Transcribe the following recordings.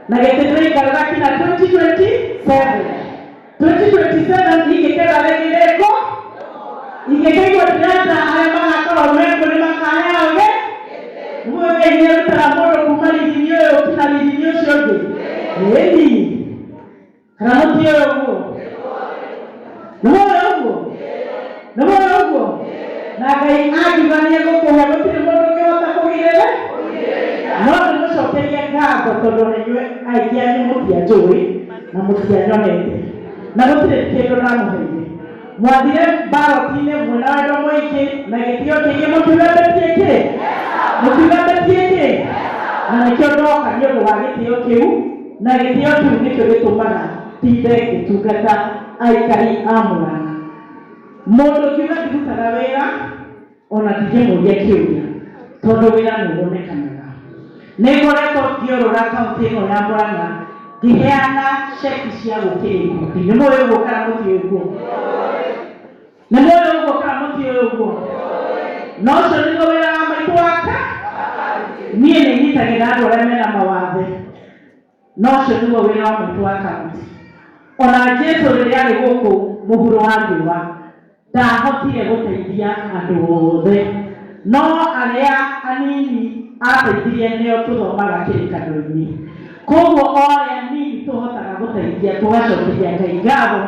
Na getetei karaki na 2027. 2027 ikekera legileko. Ikekego tiata ayama akoro meko ni makaya oge. Mwe nyeru taramodo kumali dinyo kinali dinyo shoge. Ebi. Karamuti yogo. Namo yogo. Na kai agi baniego ko hamuti modo ke watakogirele. No shokeria ngabo todo nenywe aikia ni mutia joy na mutia nyonete. Na gutire kendo na muheire. Mwathire barotine mwena wa moike na gitio kige mutibete ke. Na nikio ndoka ni undu wa gitio kiu na gitio kiu nikio gitumaga tinde gitungata aikari amurana. Mundu kiuga ndutaga wira ona tije muria kiuria tondu wira ni wonekanaga. Negoreto kiorora kaunti ino ya Murang'a giheana cheki cia gukiriko ni moyo gukara muti uguo no cyo ni wera maitu waka nie ne nyitagira andu aria mena mawathe no cyo ni wera maitu waka ona Jesu riria ari guku muhuro wa ndiwa ndahotire guteithia andu othe no aria anini ateithia nio tuthomaga kirikano-ini koguo oria nini tuhotaga guteithia tugacokeria Ngai ngatho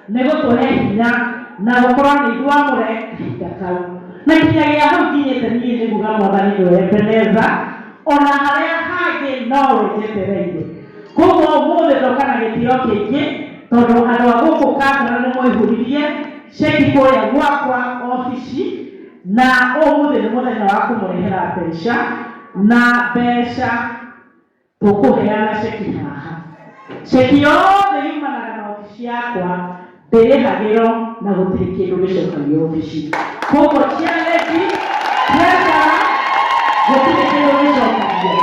ni gutuhe hinya na gukorwo ni ithuamure kahinda kau na kinyagia hau nginyite nie niguga Mwathani ni Ebeneza ona haria hangi no wejetereire koguo umuthi ndokana gitio kingi tondu andu a guku Kandara ni mwihuririe ceki kuria gwakwa ofici na umuthi ni muthenya wa kumurehera mbeca na mbeca tukuheana ceki haha. Ceki yothe yumanaga na ofici yakwa ndirihagiro na gutiri kindu gicokagio ofici. Koguo ciareki ciakara gutiri kindu gicokagio.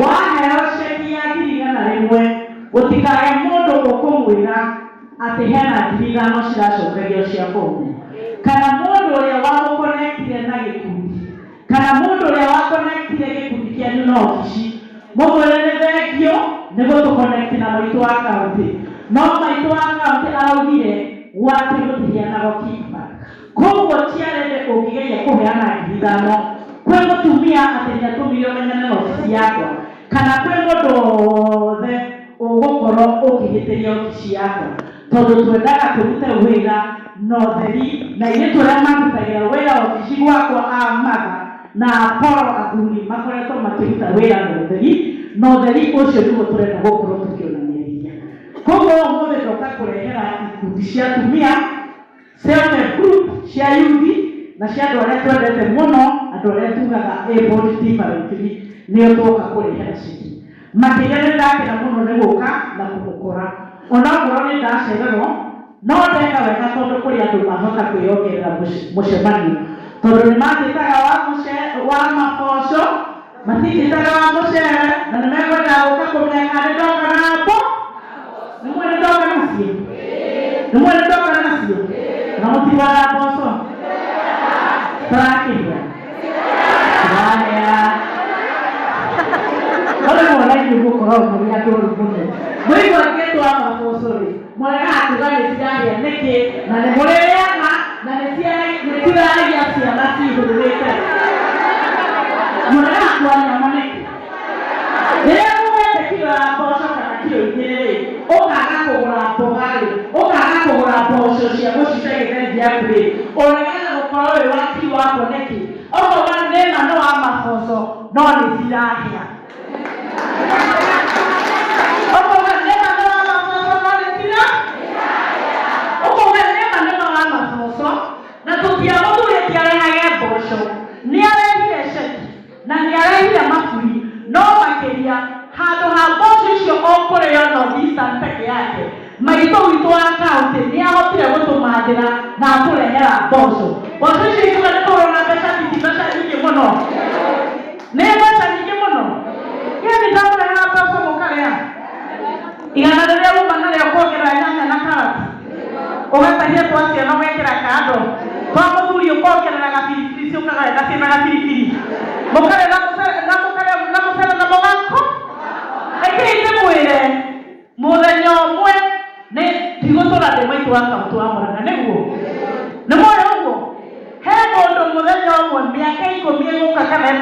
Waheo ceki ya 100,000 gutikae mundu ukumwira ati hena 5,000 ciracokagio cia bomu kana mundu uria wamukonektire na gikundi kana mundu uria wakonektire gikundi kianyu na ofici mumwire ni thengio niguo tukonekti na maitu wa kaunti no maitu wa kaunti araugire gwake gutirianago kickback koguo ciarende ungigeria kuheana 5,000 kwi mutumia ati niatumirio menyane na ofici yakwa kana kwi mundu wothe ugukorwo ukigitiria ofici yakwa tondu twendaga turute wira na utheri na ithuĩ tũrĩa marutagira wĩra ofici gwakwa amaga na Apollo athuri makoretwo makĩruta wĩra na utheri na utheri ũcio nĩguo tũrenda gũkorwo tũkĩonanĩrĩria. Koguo ũmũthĩ ndoka kũrehera ikundi cia atumia self group cia yuthi na cia andũ arĩa twendete mũno andũ arĩa tugaga able differently nĩo tũka kũrehera ciki makĩria nĩ ndakena mũno nĩ gũka na kũmũkora onakorwo nĩ ndacererwo no ndeka wega tondu kuri andu mahota kwiyongerera mucemanio tondu ni matitaga wa maboco matititaga wa mucere na ni mekwenda guka kumenya ni ndoka napo ni mwene ndoka nacio na mutiwara boco tarakiria haya ole mwana ni gukorwo muri andu rubuno mwiko aketwa maboco ri mwana atugane tidaria niki na ni mureana na ni tidaria ciana cihururite mwana atwanya maniki rĩrĩa mũgwete kilo ya mboco kana kilo igĩrĩ ũkaga kũgũra mboga rĩ ũkaga kũgũra mboco cia gũcite gĩtheri gĩaku rĩ ũregana gũkorwo wĩ waki wako nĩkĩ okorwo nĩ ma no wa maboco no nĩ cirahĩa na tũtiamũthurĩtie arehage mboco nĩ arehire ceki na nĩ arehire maburi no makĩria handũ ha mboco icio ũkũrĩo North-Eastern peke yake maitũ witũ wa kaunti nĩ ahotire gũtũmathĩra na atũrehera mboco icio ituga nĩ kũrona mbeca nyingĩ mũno nĩ mbeca nyingĩ mũno gĩthĩ ndamũrehera mboco mũkarĩa igana rĩrĩa uma narĩo kuongerera nyanya na karati ũgatahia twa ciana ũgekĩra kando twa mũthuri ũkongerera gabiribiri ciũkaga gaciĩna gabiribiri mũkarĩa na mũcere na mũgako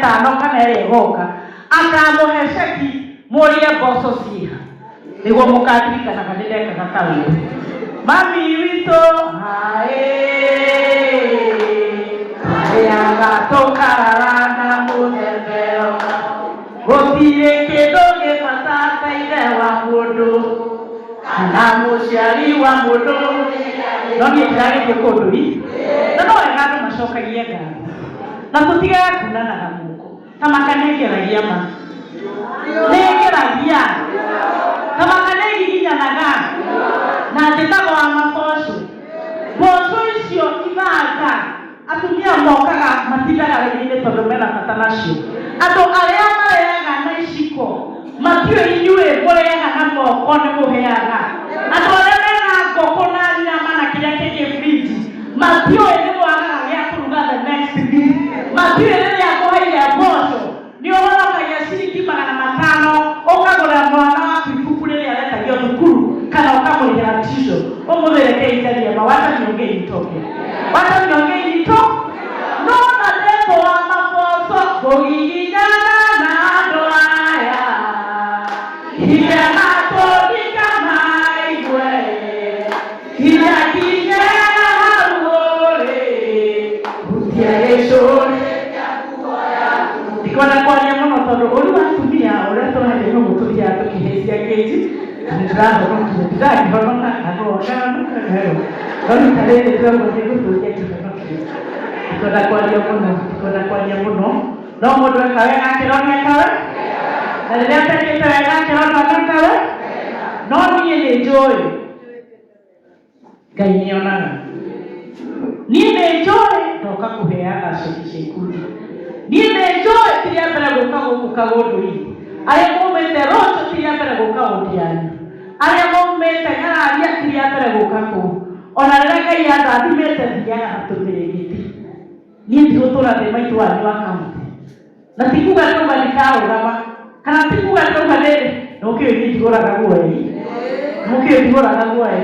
tano kana egoka akamuhe ceki murie mboco ciha niguo mukadirikana kana ndeka gatawe mami witũ yagatokararana mũthembeo gũtirĩ kĩndũ gĩbatata ithe wa mũndũ kana mũciari wa mũndũ no niĩ ndiragĩthiĩ kũndũ na no wega andũ macokagie ngatho na tũtigaga kunanaga moko tamaka nĩngeragia ma nĩngeragia tamaka nĩgiginyanaga na njĩtagwo wa maboco mboco icio ithanga atumia mokaga matindaga wĩra-inĩ tondũ mena bata nacio andũ arĩa mareaga na iciko matiũĩ inyuĩ mũreaga na moko nĩ mũheaga andũ arĩa mena ngũkũ na nyama na kĩrĩa kĩngĩ fridge matiũĩ nĩ mwagaga gĩa kũruga the next week matiũĩ rĩrĩa kũheire mboco nĩ ũhonokagia ciringi 500 ũkagũra mwana waku ibuku rĩrĩa retagio thukuru kana ũkamũrĩhĩra tisho ũmũthĩrekei njarĩema wataniongei nitoke wataniongei nito no na ndeko wa maboco kũgiginyana na andũ aya hinya matũndika maigwe hinya kinye harũrĩ hutia gĩcũrĩ ndikona kwaria mũno tondũ ũrĩ wa atumia ũrĩa tũraheire no gũtũthiaga tũkĩhĩcia kĩnji ndĩrahonoka rĩta rĩrĩ tũragũthiĩ gũtũria kĩhonokia ndikona kwaria mũno no mũndũ eka wega akĩronia kawe na rĩrĩa atekĩte wega akĩronia kawe no niĩ nĩnjũĩ Ngai nĩonaga niĩ nĩnjũĩ ndoka kũheaga ceki cia ikundi niĩ nĩnjũĩ ti rĩa mbere gũka gũkũ Kagũndũ-inĩ arĩa maumĩte Rocho ti rĩa mbere gũka Ũndiani arĩa maumĩte Ng'araria ti rĩa mbere gũka kũu ona rĩrĩa Ngai andathimĩte thiaga na tũmĩrĩgĩti niĩ ndigũtũra ndĩ maitũ wanyu wa kaũntĩ na tikuga ndauga ndikarũgama kana tikuga ndauga ndĩrĩ nĩmũkĩũĩ niĩ ndigũraga guoya nĩmũkĩũĩ ndigũraga guoya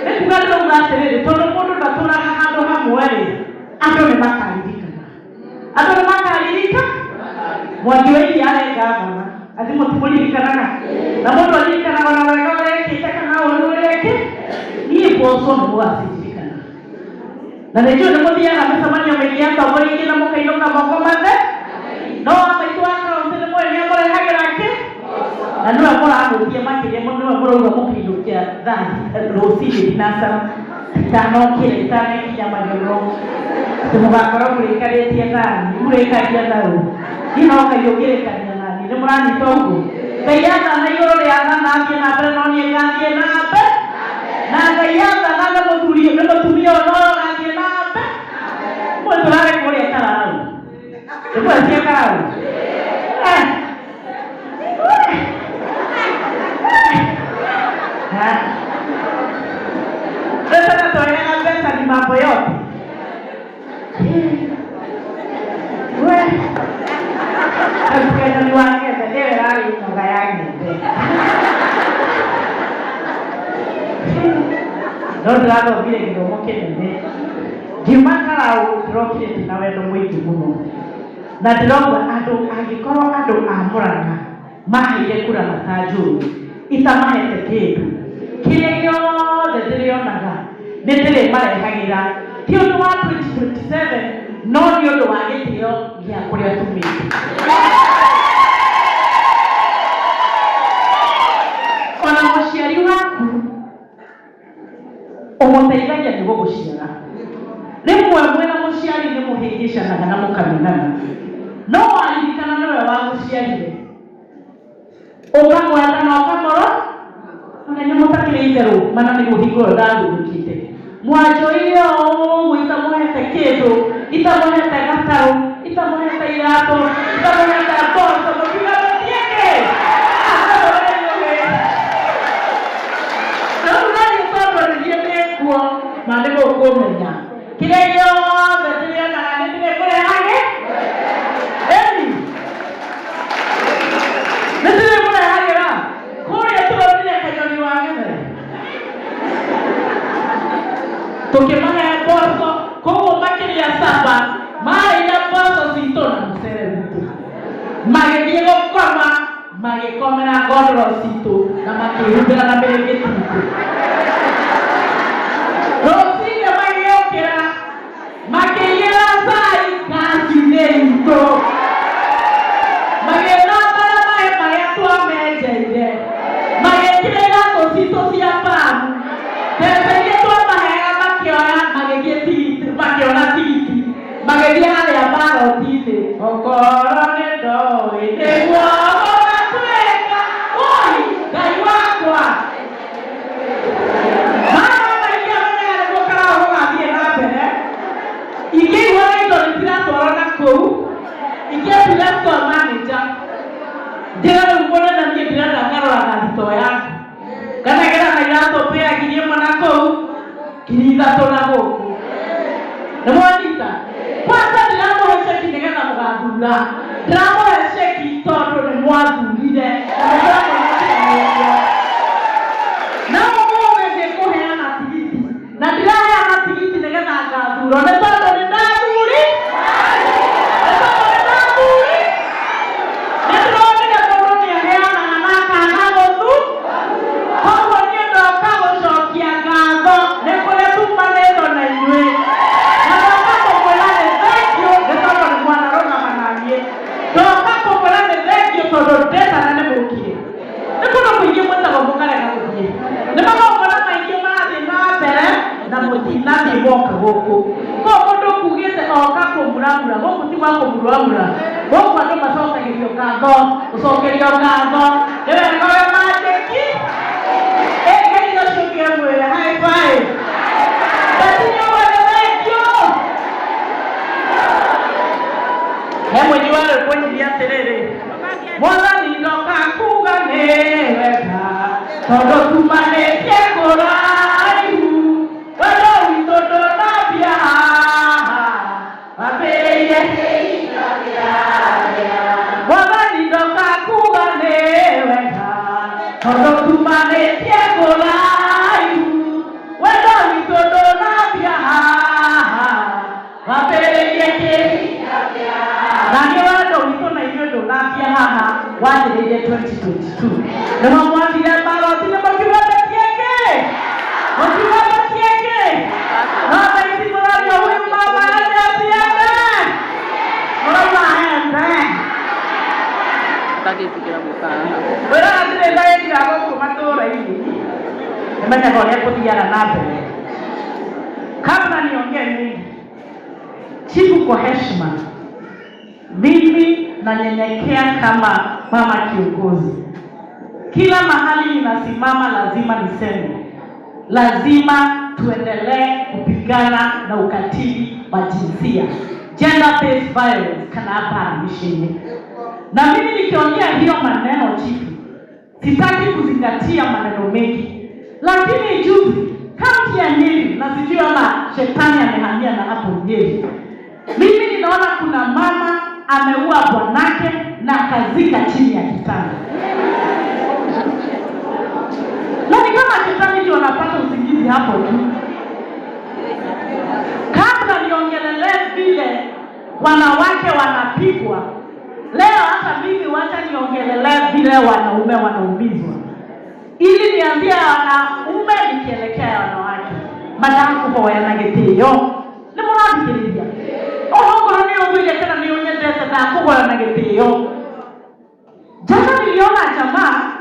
nĩkuga ndauga atĩrĩrĩ tondũ mũndũ ndatũraga handũ hamwe-rĩ andũ nĩmakaririka Mwangi wa Iria arĩ ngavana athi mũtimũririkanaga na mũndũ aririkanaga na wega ũrĩa ekĩte kana ũũru ũrĩa eke niĩ mboco nĩmũgaciririkana na nĩnjũĩ nĩmũthiaga mĩcemanio mĩingĩ atongoria aingĩ na mũkainũka moko mathe no wa maitũ wa kaũntĩ nĩmũĩ nĩamũrehagĩra kĩ na nĩwe mũramũthia makĩria nĩwe mũrauga mũkĩinũkia rũcinĩ thinacara itanokĩra itanekinya magego atĩ mũgakorwo mũrĩkarĩtie thani mũrĩkagia thau hihi no Ngai ũngĩrĩkania nani nĩ mũranyita ũguo Ngai athana igũrũ rĩa thana athiĩ na mbere no niĩ ngathiĩ na mbere na Ngai athana nĩ mũtumia ũnoyo gathiĩ na mbere mũĩ tũrarĩ kũrĩa Karau nĩmwetie Karau sasa natoleaga pesa ni mambo yote Atukanya ni wangeza ndewe rari noga yangu Ndoto lako vile kidogo kinene Jimakara urokire tina wendo mwingi muno na ndiroga andu angikorwo andu amurana maheire kura matajuru itamahete kindu kĩrĩa gĩothe ndĩrĩonaga nĩ ndĩrĩmarehagira ti ũndũ wa 2027 no nĩ ũndũ wa gĩtĩo gĩa kũrĩa tumĩte ona mũciari waku ũmũteithagia nĩguo gũciara rĩmwe mwĩna mũciari nĩ mũhĩngĩcanaga na mũkamenana no waririkana nĩwe wagũciarire ũkamwenda na ũkamũrora Nanya mutakire itherũ mana nĩ mũhingo ndathurukite mwanjoire ũũ itamuhete kĩndũ itamuhete gatarũ itamuhete iratũ itamuhete mboco mũtigamutie kĩ naũrani tondũ rĩrĩa mekuo na nĩ mũkũmenya kĩrĩa gĩothe ndĩrĩonaga nĩ ndĩrĩkũrehage nĩ ndĩrĩmũrehagĩra kũrĩa tũrorire kanyoni wa Gĩtheri tũkĩmahe mboco koguo makĩria saba marĩire mboco citũ na mũcere witũ Magĩthiĩ gũkoma magĩkomera godoro citũ na makĩhumbĩra na mĩrĩngĩti itũ. Rũcinĩ magĩũkĩra makĩigĩra cai ngaci-inĩ itũ, magĩthambara maĩ marĩa twamenjeire, magĩkĩra iratũ citũ cia mbamu, mbeca iria twamaheaga makĩoya magĩthiĩ tigiti, makĩona tigiti magĩthiĩ harĩa mbaroti-inĩ. Okorwo nĩ ndoĩ nĩguo gũgatuĩka, oi Ngai wakwa. Mama maingĩ amenyaga nĩguo karao gũgathiĩ na mbere. Ingĩigua indo nĩciratwarwo na kũu, ingĩambia store manager ndĩra rĩu mũnene niĩ ndĩrenda ngaroraga thitoo yaku, nganengera na iratũ pĩa ngiri ĩmwe na kũu, ngiri ithatũ na gũkũ. Nĩmwanyita? Kwanza ndiramũhe ceki nĩgetha mũgathura, ndiramũhe ceki tondũ nĩmwathurire na ũmũthĩ ndĩkũheana tigiti, na ndiraheana tigiti nĩgetha ngathurwo, nĩ tondũ nĩndathuri, nĩndĩronire mũndũ nĩaheanaga na akaaga gũthu. Koguo niĩ ndoka gũcokia ngatho nĩ kũrĩa tumanĩtwo na inyuĩ, na ndoka kũmwĩra nĩ thengiũ nĩ tondũ nĩ mwanarũgama na niĩ, ndoka kũmwĩra nĩ thengiũ tondũ ndetana nĩ mũkire. Nĩ kũndũ kũingĩ mwĩtagwo mũkarega gũthiĩ, nĩ magongona maingĩ marathiĩ na mbere na mũtinathiĩ gwoka gũkũ. Koguo mũndũ kugĩte oka kũmuramura, gũkũ ti gwa kũmuramura, gũkũ andũ macokagĩrio ngatho, gũcokerio ngatho nĩ wega we mandĩki. Ngai ũcio ngĩmwĩra high five, ndatinyoa nĩ thengiũ. He mũini wa rĩu kũnyiria atĩrĩrĩ, Mwathani ndoka kuga nĩ wega tondũ tumanĩtie kũraihu, wendo witũ ndũnambia haha wambĩrĩirie kĩhinga kĩraya. Mwathani ndoka kuga nĩ wega tondũ tumanĩtie kũraihu, wendo witũ ndũnambia haha wambĩrĩirie kĩhinga kĩraya. Na nĩ wendo witũ na ithuĩ ndũnambia haha wanjĩrĩirie 2022. Nĩmo mwathire mbaroti nĩ mũkiuga matieke, mũkiuga matieke, no thaa ici mũraria huyu mama ende asiende, mũrauma hembe Takĩtikĩra mũkaha. wĩraga ndĩrĩ ndaĩkira gũkũ matũũra-inĩ, nĩmenyaga ũrĩa kũthiaga na mbere. Kabla niongee mingi, chifu kwa heshima, mimi nanyenyekea kama mama kiongozi. Kila mahali ninasimama lazima niseme, lazima tuendelee kupigana na ukatili wa jinsia, gender based violence kana hapa nchini. Na mimi nikiongea hiyo maneno chifu, sitaki kuzingatia maneno mengi, lakini juzi kaunti ya Nyeri, na sijui ama shetani amehamia na hapo Nyeri, mimi ninaona kuna mama ameua bwanake na akazika chini ya kitanda. Na ni kama shetani ndio anapata usingizi hapo tu. Kabla niongelelee vile wanawake wanapigwa, leo hata mimi wacha niongelelee vile wanaume wanaumizwa, ili niambie wanaume nikielekea wanawake. Madamu kuhoya na gĩtĩo nĩ mũrathikĩrĩria. Onokorwo nĩ ũguire kana nĩ ũnyendete ndakũhoya na gĩtĩo. Jana niliona jamaa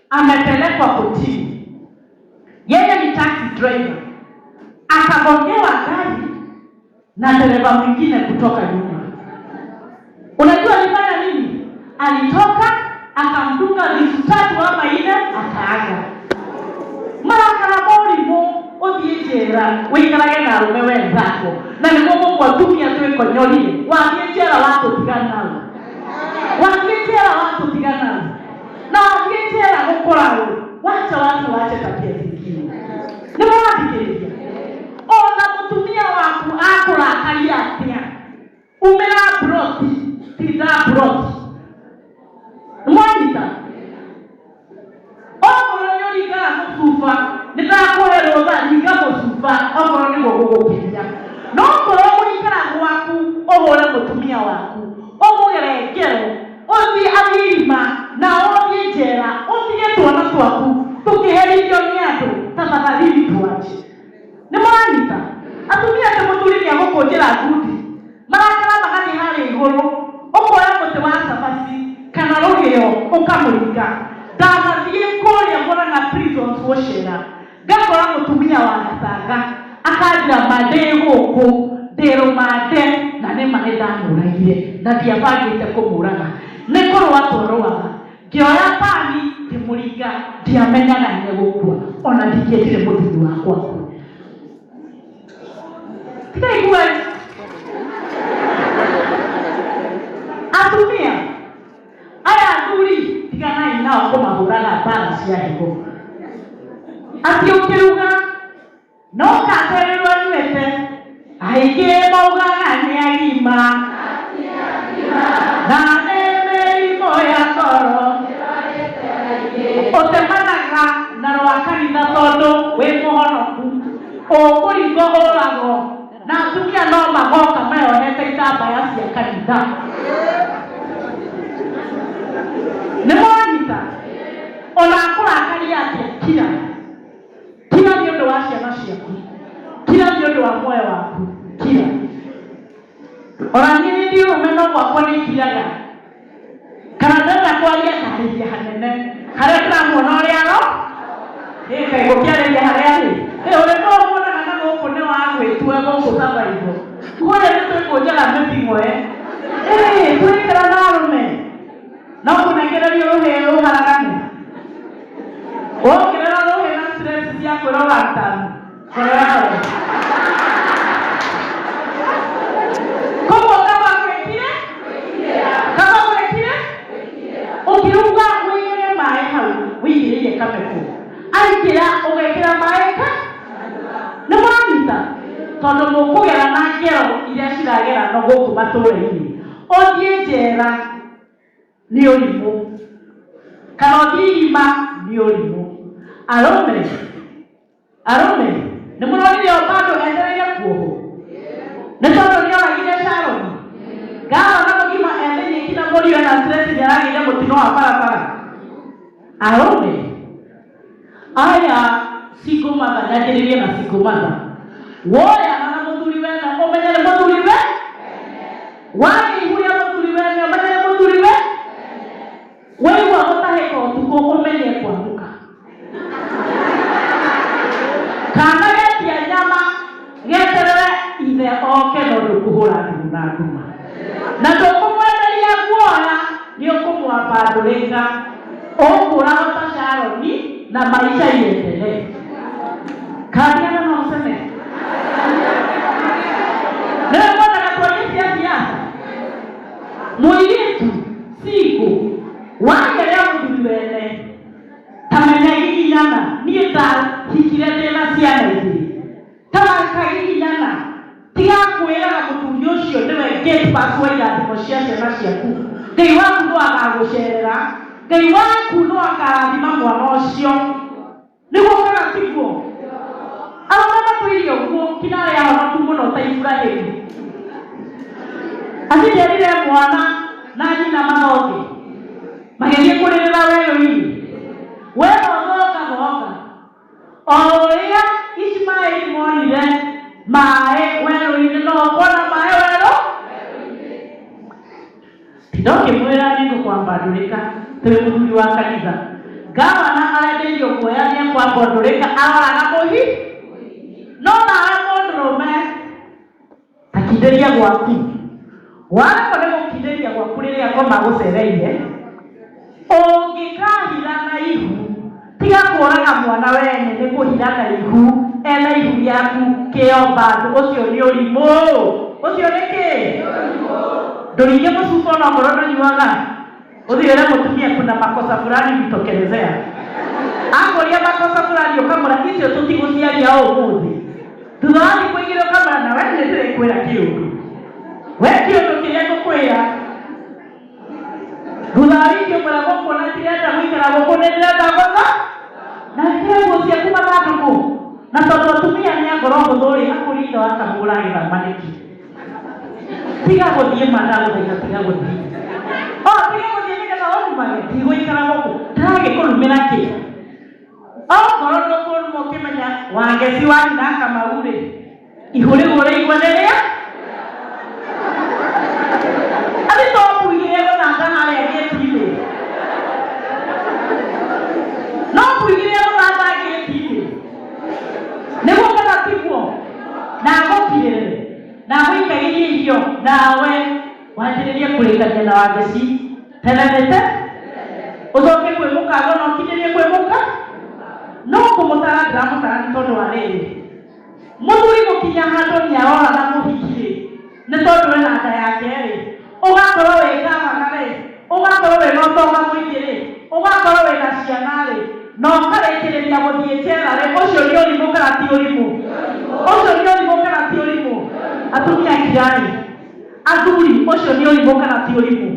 amepelekwa kotini, yeye ni taxi driver, akagongewa gari na dereva mwingine kutoka nyuma. Unajua alifanya nini? Alitoka akamdunga visu 3 ama 4 akaaga. Mara karaborimu uthiĩnjĩra wĩikarage na arũme wenzako, na nĩguo mũgwatumia twĩkonyorire wathiĩnjĩra watũtigana nao, wathiĩnjĩra watũtigana nao, na wathiĩnjĩra gũkoragwo wacha watu wache tabia zingine. Nĩ mũrathikĩrĩria? Ona mũtumia waku akũrakaria atĩa, umĩra broti tinda broti. Mwanyita okorwo nĩ ũringaga mũcuba nĩndakũhe rũtha ringa mũcuba okorwo nĩguo gũgũkenia. No okorwo mũikara gwaku ũhũre mũtumia waku ũmũgere ngero ũthiĩ tuoshera gakora mutumia wa gatanga akajira mande guku ndero mande na ne mane ndamuragire na ndiabangite kumuraga nikorwa toroaga ngioya pani ndimuringa ndiamenyaga nĩ gũkua ona ndingĩendire mũthuri wakwa ndaigua atumia aya athuri tiganai nao kũmahũraga mbara cia higo atĩ ũkĩruga no kacererwo nywĩte aingĩ maugaga nĩ agima na nĩ mĩrimũ ya ngoro ũtemanaga na rwa kanitha tondũ wĩ mũhonoku ũkũringwo ũragwo na atumia no magoka meyohete itambaya cia kanitha nĩ mwanyita ona akũrakaria atĩa kira nĩ ũndũ wa ciana ciaku kira nĩ ũndũ wa muoyo waku kira ona niĩ nĩ ndiũmeno gwakwa nĩ kiraga kana ndenda kwaria ndarĩria hanene harĩa tũramuona ũrĩa no kaĩ gũkĩarĩria harĩa rĩ ũrĩ no ũmuonaga na gũkũ nĩ wa gwĩtua gũkũ sabaitho kũrĩa nĩ twĩkũnjaga mĩthimo twĩkĩra na arũme no kũnengererio rũhĩ rũharagane ũkĩrera rũhĩ na stress cia kwĩrora gatanu kũrera koguo kama gwĩkire ũkĩruga wĩigĩre maĩ hau wĩigĩrĩire kameko aikĩra ũgekĩra maĩ ka nĩ mwanyita tondũ mũkũgera na ngero iria ciragera no gũkũ matũũra-inĩ ũthiĩ njera nĩ ũrimũ kana ũthiĩ irima nĩ ũrimũ arũme nĩ mũronire o bado endereire kuohwo nĩ tondũ nĩ oragire Sharoni gawa na mũgima endenye kina mũriũ na stress nĩ aragire mũtino wa barabara arũme aya single mother nyagĩrĩrie na single mother woya na mũthuri wena ũmenyere mũthuri we waihuria mũthuri wena ũmenyere mũthuri we waigua gũtahĩka ũtukũ ũmenye kwamũka kana getia nyama geterere ithe oke no ndũkũhũra thimũ na nduma na ndũkũmwenderia guoya nĩ ũkũmwambandũrĩka ũkũraga ta Sharoni na maisha iendelee kariana na useme ndio mwana katuonyesha siasa mũirĩtu siku wangerea mũthuri wene tamenya giginyana niĩ ndahikire ndĩna ciana igĩrĩ tamaka giginyana tiga kwĩraga mũthuri ũcio nĩwe gate pass wa irathimo cia ciana ciaku Ngai waku no agagũcerera Ngai waku no akarathima mwana ũcio nĩguo kana tiguo arũme makwĩrie ũguo kinarĩ ahonoku mũno ta Iburahĩmu aciarire mwana na nyina mathonge magĩthiĩ kũrĩrĩra werũ-inĩ wena ũthoka o ũrĩa Ismaeli monire maĩ werũ-inĩ no ũkona maĩ werũ ndokĩmwĩra nĩngũkwambandũrĩka tũrĩ mũthuri wa kanitha gavana arendeirio kuoya nĩekwambandũrĩka aroraga mũhi no nawe mũndũrũme akindĩria gwaku wako nĩ gũkindĩria gwaku rĩrĩa ngoma gũcereire ũngĩkahira na ihu tiga kũraga mwana wene nĩ kũhira na ihu ena ihu rĩaku kĩo bandũ ũcio nĩ ũrimũ ũcio nĩ kĩ ndũringe mũcuba na ngoro ndanyuaga uthiere mũtumia kuna makosa fulani mtokelezea angũria makosa fulani ukamũra icio tũtigũciaria ũmũthĩ thutha wa thikũ igĩrĩ ũkamũra na we nĩndĩrĩkwĩra kĩũndũ we kĩũndũ kĩrĩa ngũkwĩra thutha wa wiki ũmũra gũkuona tirenda gũikara gũkũ nĩndĩrenda gũtha na nĩkĩrĩ nguo ciaku mathandũkũ na tondũ atumia nĩ a ngoro hũthũ-rĩ akũrinda wakamũra gĩthamanĩki tiga gũthiĩ mandagũthaitha tiga gũthiĩ tiga gũthiĩ nĩgetha ũrumage tigũikara gũkũ ndĩragĩkũrumĩra kĩ okorwo ndũkũruma ũkĩmenya wangeci wa nyina Kamau-rĩ ihu rĩu ũrĩigua nĩrĩa atĩ tũkuigĩre gũthanga harĩa gĩti-inĩ no kuigĩre gũthanga gĩti nawe wanjĩrĩrie kũrĩkania na wageci tenenete ũcoke kwĩmũka no ũkinĩrie kwĩmũka no kũmũtara ndĩramũtara nĩ tondũ wa rĩrĩ mũthuri gũkinya handũ nĩarora na mũhiki nĩ tondũ wĩna nda yake-rĩ ũgakorwo wĩ gavana-rĩ ũgakorwo wĩna ũtonga mũingĩ-rĩ ũgakorwo wĩna ciana-rĩ na ũkarĩkĩrĩria gũthiĩ njera-rĩ ũcio nĩ ũrimũ kana ti ũrimũ? Ũcio nĩ ũrimũ kana ti ũrimũ? Atumia kirai athuri ũcio nĩ ũrimũ kana ti ũrimũ?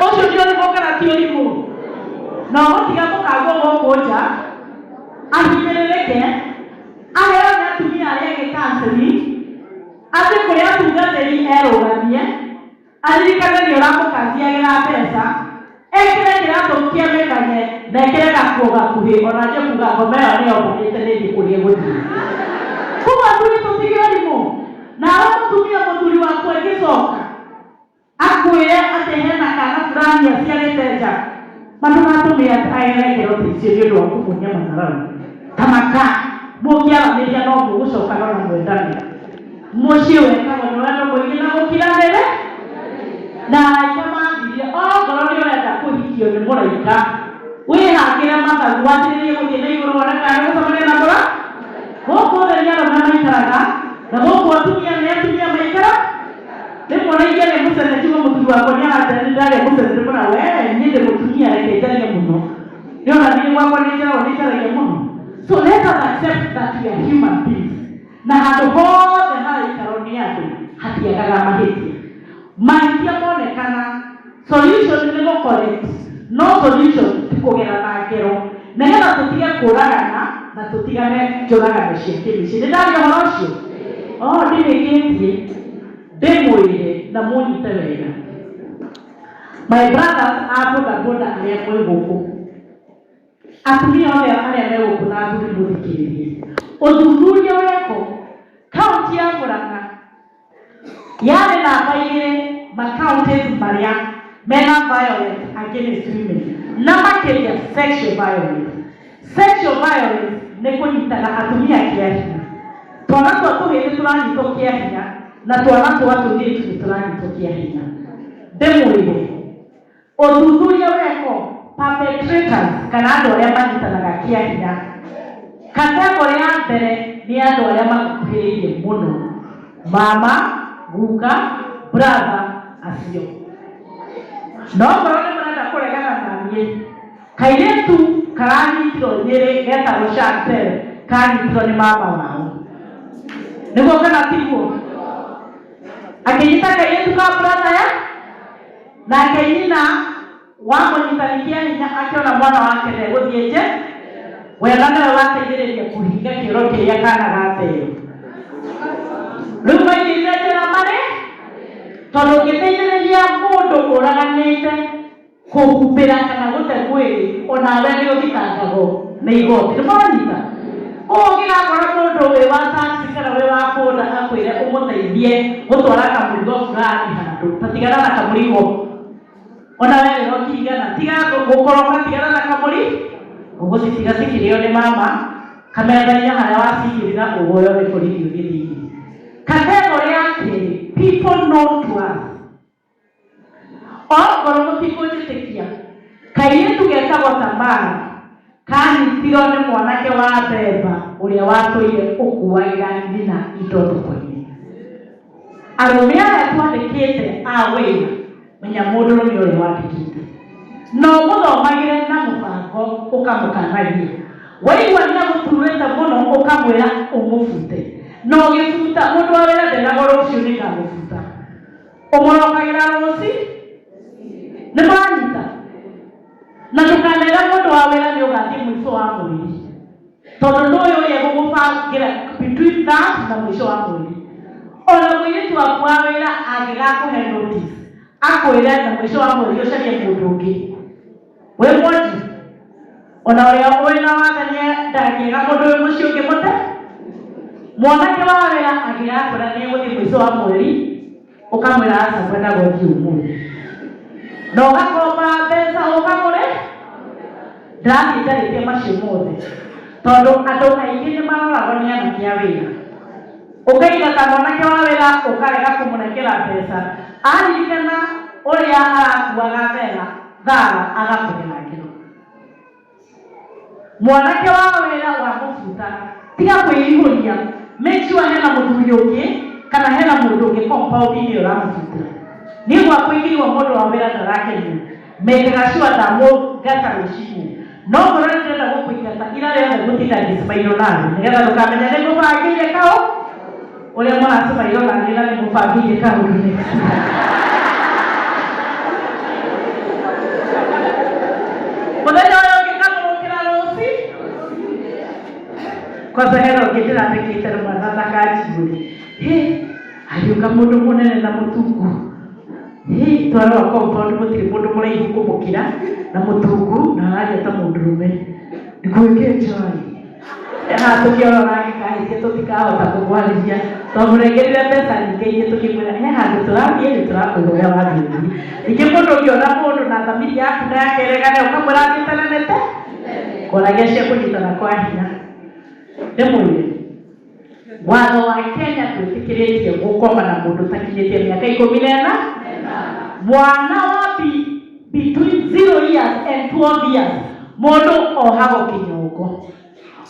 Ũcio nĩ ũrimũ kana ti ũrimũ? Na ũgũtiga mũkango gũkũ nja ahinyĩrĩrĩke aheo nĩ atumia arĩa angĩ kanseri atĩ kũrĩa atungatĩri erũgamie aririkane nĩ ũramũkaziagĩra mbeca ekĩre kĩratũ kĩamĩkanye na ekĩre gakuo gakuhĩ ona nje kuga ngoma ĩyo nĩyombanĩte nĩthiĩ kũrĩa gũthiĩ. Kuga athuri tũtige ũrimũ nawe mũtumia mũthuri waku angĩcoka akwĩre atĩ hena kana fulani aciarĩte nja matũmatũmĩre agerekero tĩcio nĩ ũndũ wa kũmũnya matharaũ tamaka mũngĩaranĩria no mũgũcoka no na mwendanĩra mũciĩ wekagwo nĩ wendo mũingĩ na gũkiranĩre na ikamambire ongorwo nĩ ũrenda kũhikio nĩ mũraika wĩhangĩre mathagu wanjĩrĩrie gũthiĩ na igũrũ wone kana nĩgũcemania na mũra gũkũ thĩ nĩ arũme maikaraga na gũkũ atumia nĩ atumia maikara rĩmwe naingĩ nĩ mũceneti wa mũthuri wakwa nĩ aranjĩra nĩ ndarĩa mũceneti mũna we niĩ ndĩ mũtumia reke njarie mũno nĩ ona niĩ gwakwa nĩ njaragia mũno. So let us accept that we are human beings na handũ hothe haraikarwo nĩ andũ hatiagaga mahĩtia mahĩtia monekana solution nĩ gũcorrect no solution ti kũgera na ngero nĩgetha tũtige kũragana na tũtigane njũragano cia kĩmĩciĩ. Nĩ ndaria ũhoro ũcio ndĩrĩkĩtie ndĩmwĩre na mũnyite wega my brothers a bodaboda arĩa mwĩ gũkũ atumia othe arĩa me gũkũ na athuri mũthikĩrĩrie ũthuthuria weko kaunti ya Murang'a yarĩ namba 2 makaunti marĩa mena violence against women na makĩria sexual violence. Sexual violence nĩ kũnyitana atumia kĩa hinya twana twa tũhĩĩ tũranyitwo kĩa hinya na twana twa tũirĩtu nĩ tũranyitwo kĩa hinya. Ndĩmwĩre ũthuthuria weko perpetrators kana andũ arĩa manyitanaga kĩa hinya kategori ya mbere nĩ andũ arĩa makuhĩrĩirie mũno mama guka brother acio no korwo nĩ mũrenda kũregana na niĩ kairĩtu karanyitirwo Nyĩrĩ getagwo Chantel kanyitirwo nĩ mama wao nĩguo kana tiguo akĩnyita kairĩtu ka brother ya nake nyina wa mũnyitani kĩa hinya akĩona mwana wake ndegũthiĩ nje wenda nĩwe wateithĩrĩria kũhinga kĩoro kĩrĩa kana gateo. Rĩu maigĩire njĩra marĩ tondũ ũngĩteithĩrĩria mũndũ ũraganĩte kũhumbĩra kana gũte mwĩrĩ onawe nĩ ũthitangagwo nĩ igoti. Nĩ mwanyita ũngĩgakora mũndũ wĩ wa taxi kana wĩ wa boda akwĩre ũmũteithie gũtwara kamũrigo fulani handũ tatigana na kamũrigo onawe nĩ ũkirigana tiga gũkorwo tigana na kamũrigo ũgũcitiga cikĩrĩo nĩ mama kamenda-inĩ harĩa wacigĩrĩra ũguoyo nĩ borithi ũgĩthĩire. Kategori ya kerĩ people know to us ongorwo mũtikũnjĩtĩkia kairĩtu getagwo Tamara kanyitirwo nĩ mwanake wa mbemba ũrĩa watũire ũkuagĩra nyina indo thoko-inĩ. Arũme aya twandĩkĩte a wĩra menya mũndũ nĩ ũrĩa wandĩkĩte no mũthomagĩre na mũbango ũkamũkanagia waigua nĩ agũturĩte mũno ũkamwĩra ũmũbute no ũgĩbuta mũndũ wa wĩra ndenagoro ũcio nĩ ngamũbuta ũmũrokagĩra rũci nĩ mwanyita na ndũkanera mũndũ wa wĩra nĩ ũgathiĩ mũico wa mweri tondũ ndũĩ ũrĩa gũgũbangĩra between that na mũico wa mweri. Ona mũirĩtu waku wa wĩra angĩgakũhe notice akwĩre na mũico wa mweri ũcarie mũndũ ũngĩ wĩ mwanji ona ũrĩa wĩna wathani ndangĩega mũndũ wĩ mũciĩ ũngĩ mũte mwanake wa wĩra angĩgakũra nĩ egũthiĩ mũico wa mweri ũkamwĩra aca kwenda gũthiĩ ũmũthĩ na ũgakomba mbeca ũkagũre ndathiĩ ndarĩtie macio mothe tondũ andũ aingĩ nĩ maroragwo nĩ anake a wĩra Ukaiga ta mwanake wa wĩra ũkarega kũmũnengera mbeca, aririkana ũrĩa arakuaga thara agakũgena ngero. Mwanake wa wĩra wa mũbuta tiga kwĩihũria, make sure hena mũthuri ũngĩ kana hena mũndũ ũngĩ compound-inĩ ũramũbutĩra. Nĩguo akũingĩrwo mũndũ wa wĩra ndarakenia, mekaga sure ndamũngata rũcinĩ. No ngorwo nĩndĩrenda gũkũingata ira rĩothe gũtinda ngĩcimairwo nawe, nĩgetha ndũkamenya nĩ mũbangĩire kaũ ũrĩa mũracimairwo na nĩgetha nĩ mũbangĩire kaũ-inĩ. Mũthenya ũyũ ũngĩ ngamũrũkĩra rũci kwanza hero ũngĩ ndĩrandĩkĩte rĩmwe na ndakanjihũri. Agĩũka mũndũ mũnene na mũtungu. Twara wa compound gũtirĩ mũndũ mũraihu kũmũkĩra na mũtungu na araria ta mũndũrũme. Ndĩkwĩkĩte tũkĩona gĩkahĩtia tũtikahota kũmwarĩria, twamũrengerire mbeca nyingĩ tũkĩmwĩra he handũ tũrathiĩ nĩ tũrakũĩra ũrĩa wathiĩ. Ningĩ mũndũ ũngĩona mũndũ na thamiri yaku na yakeregane ũkamwĩra atĩtananete koragia cia kũnyitana kwa hinya. Ndĩmwĩre watho wa Kenya ndwĩtĩkĩrĩtie gũkoma na mũndũ ũtakinyĩtie mĩaka 14. Mwana wa between 0 years and 12 years mũndũ ohagwo kĩnyongo.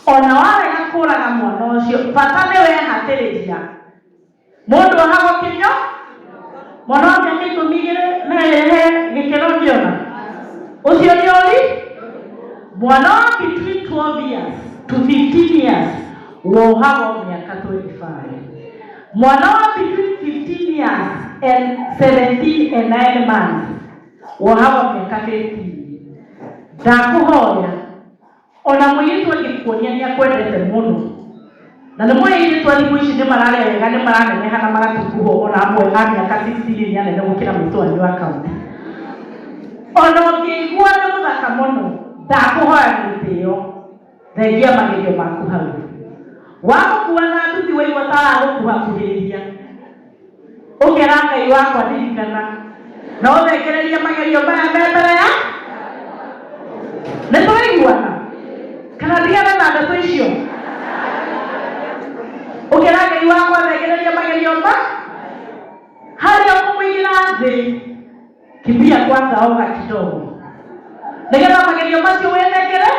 Ona warega kũraga mwana ũcio bata nĩ wehatĩrĩria mũndũ ohagwo kĩnyongo. Mwana wa mĩaka 12 na ehe gĩkĩro kĩona ũcio nĩ ũri. Mwana wa between 12 years to 15 years wohagwo mĩaka 25. Mwana wa between 15 years and 17 and 9 months wohagwo mĩaka 15. Ndakũhoya ona mũirĩtu angĩkuonia nĩ akwendete mũno na nĩ mũirĩtu thikũ ici nĩ mararĩa wega, nĩ maraneneha na magatunguhwo ona amwe a mĩaka 16 nĩ anene gũkĩra mũtũanyi wa kaunti. Ona ũngĩigua nĩ mũthaka mũno ndakũhoya gĩtĩo thengia magerio maku hau. Wagũkua na nduthi waigua ta aragũkuhakuhĩrĩria ũkera Ngai wakwa ndirikana na ũthekereria magerio maya me mbere ya nĩ tũraiguana kana ndigana na ndeto icio. Ũkera Ngai wakwa thekereria magerio ma harĩa ũkũmũigĩra thĩ kimbia kwanza oga kidogo nĩgetha magerio macio wĩthekere.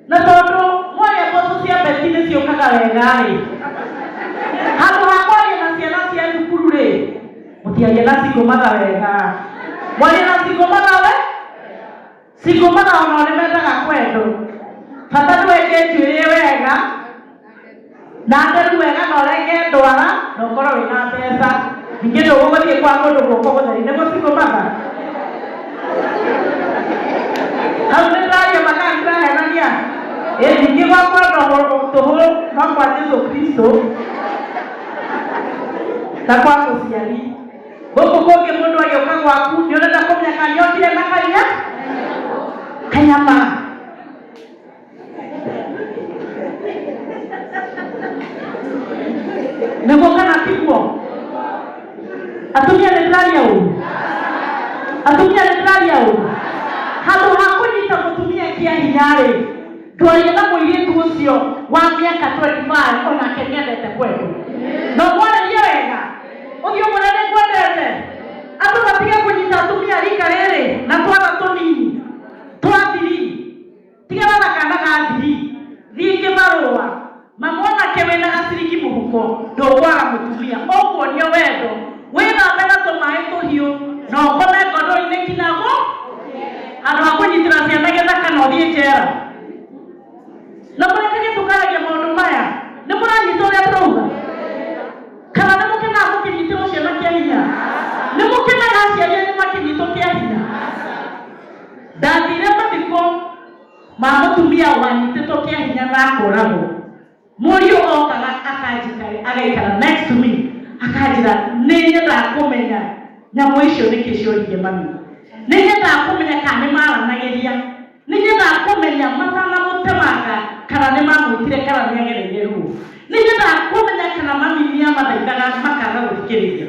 Na tondũ mwaria mboco cia beti nĩ ciũkaga wega-rĩ, handũ ha kwaria na ciana cia thukuru-rĩ mũtiaria na cingũmatha wega. Mwaria na cingũmatha we cingũmatha ona nĩ mendaga kwendwo. Bata nĩ weke njuĩrĩ wega na nderu wega na ũrenge ndwara na ũkorwo wĩna mbeca. Ningĩ ndũgũgũthiĩ kwa mũndũ guoko gũtheri nĩguo cingũmatha. Hau nĩ ndaria makanitha henania. Ningĩ gwakwa tũhũ no kwa Jesũ Kristo na kwa mũciari. Gũkũ kũngĩ mũndũ agĩũka gwaku nĩ ũrenda kũmenya kana nĩ okire na kanyama. Nĩguo kana tiguo? Atumia nĩ ndaria ũru? Atumia nĩ ndaria ũru? Handũ ha kũnyita mũtumia kĩa hinya-rĩ twaria na mũirĩtu ũcio wa mĩaka 25 onake nĩendete kwendwo. Na mwarĩrie wega ũthiĩ ũmwĩre nĩ kwendete. Andũ matige kũnyita atumia rika rĩrĩ na twana tũnini twa thiri. Tigana na kana ga thiri thiĩ kĩbarũa mamwanake wĩna gaciringi mũhuko ndũkwaga mũtumia. Ũkuonio wendo wĩthambe na tũmaĩ tũhiũ na ũkome ngondoro-inĩ kinyago handũ ha kũnyitĩra ciana gĩthaka na ũthiĩ njera. Na mũrekage tũkaragia maũndũ maya. Nĩ mũranyita ũrĩa tũrauga kana nĩ mũkenaga mũkĩnyitĩrwo ciana kĩa hinya? Nĩ mũkenaga aciari anyu makĩnyitwo kĩa hinya? Ndathire mathiko ma mũtumia wanyitĩtwo kĩa hinya na akũragwo. Mũriũ okaga agaikara next to me akanjĩra nĩ nyendaga kũmenya nyamũ icio nĩkĩ cioririe mami. Nĩ nyendaga kũmenya kana nĩ maranagĩria. Nĩ nyendaga kũmenya matanamũtemanga kana nĩ mamwĩtire kana nĩ agereire ruo. Nĩ nyendaga kũmenya kana mami nĩ amathaithaga makaga gũthikĩrĩria.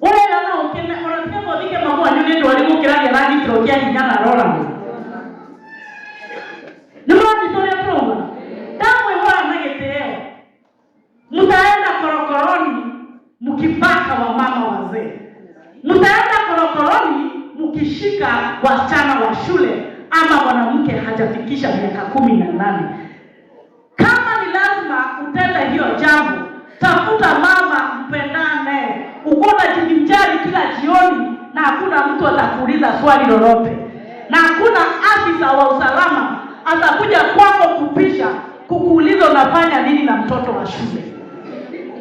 Ũrĩa no ũkene ona tiga ũthike mamwanyu nĩ ndwari gũkĩra rĩa ranyitirwo kĩa hinya na roragwo. Nĩ mũranyita ũrĩa tũrauga? Ndamwĩhũra na gĩtĩo mũtaenda wasichana wa shule ama mwanamke hajafikisha miaka 18. Kama ni lazima utende hiyo jambo, tafuta mama mpendane, ukona jivinjari kila jioni na hakuna mtu atakuuliza swali lolote. Na hakuna afisa wa usalama atakuja kwako kupisha kukuuliza unafanya nini na mtoto wa shule.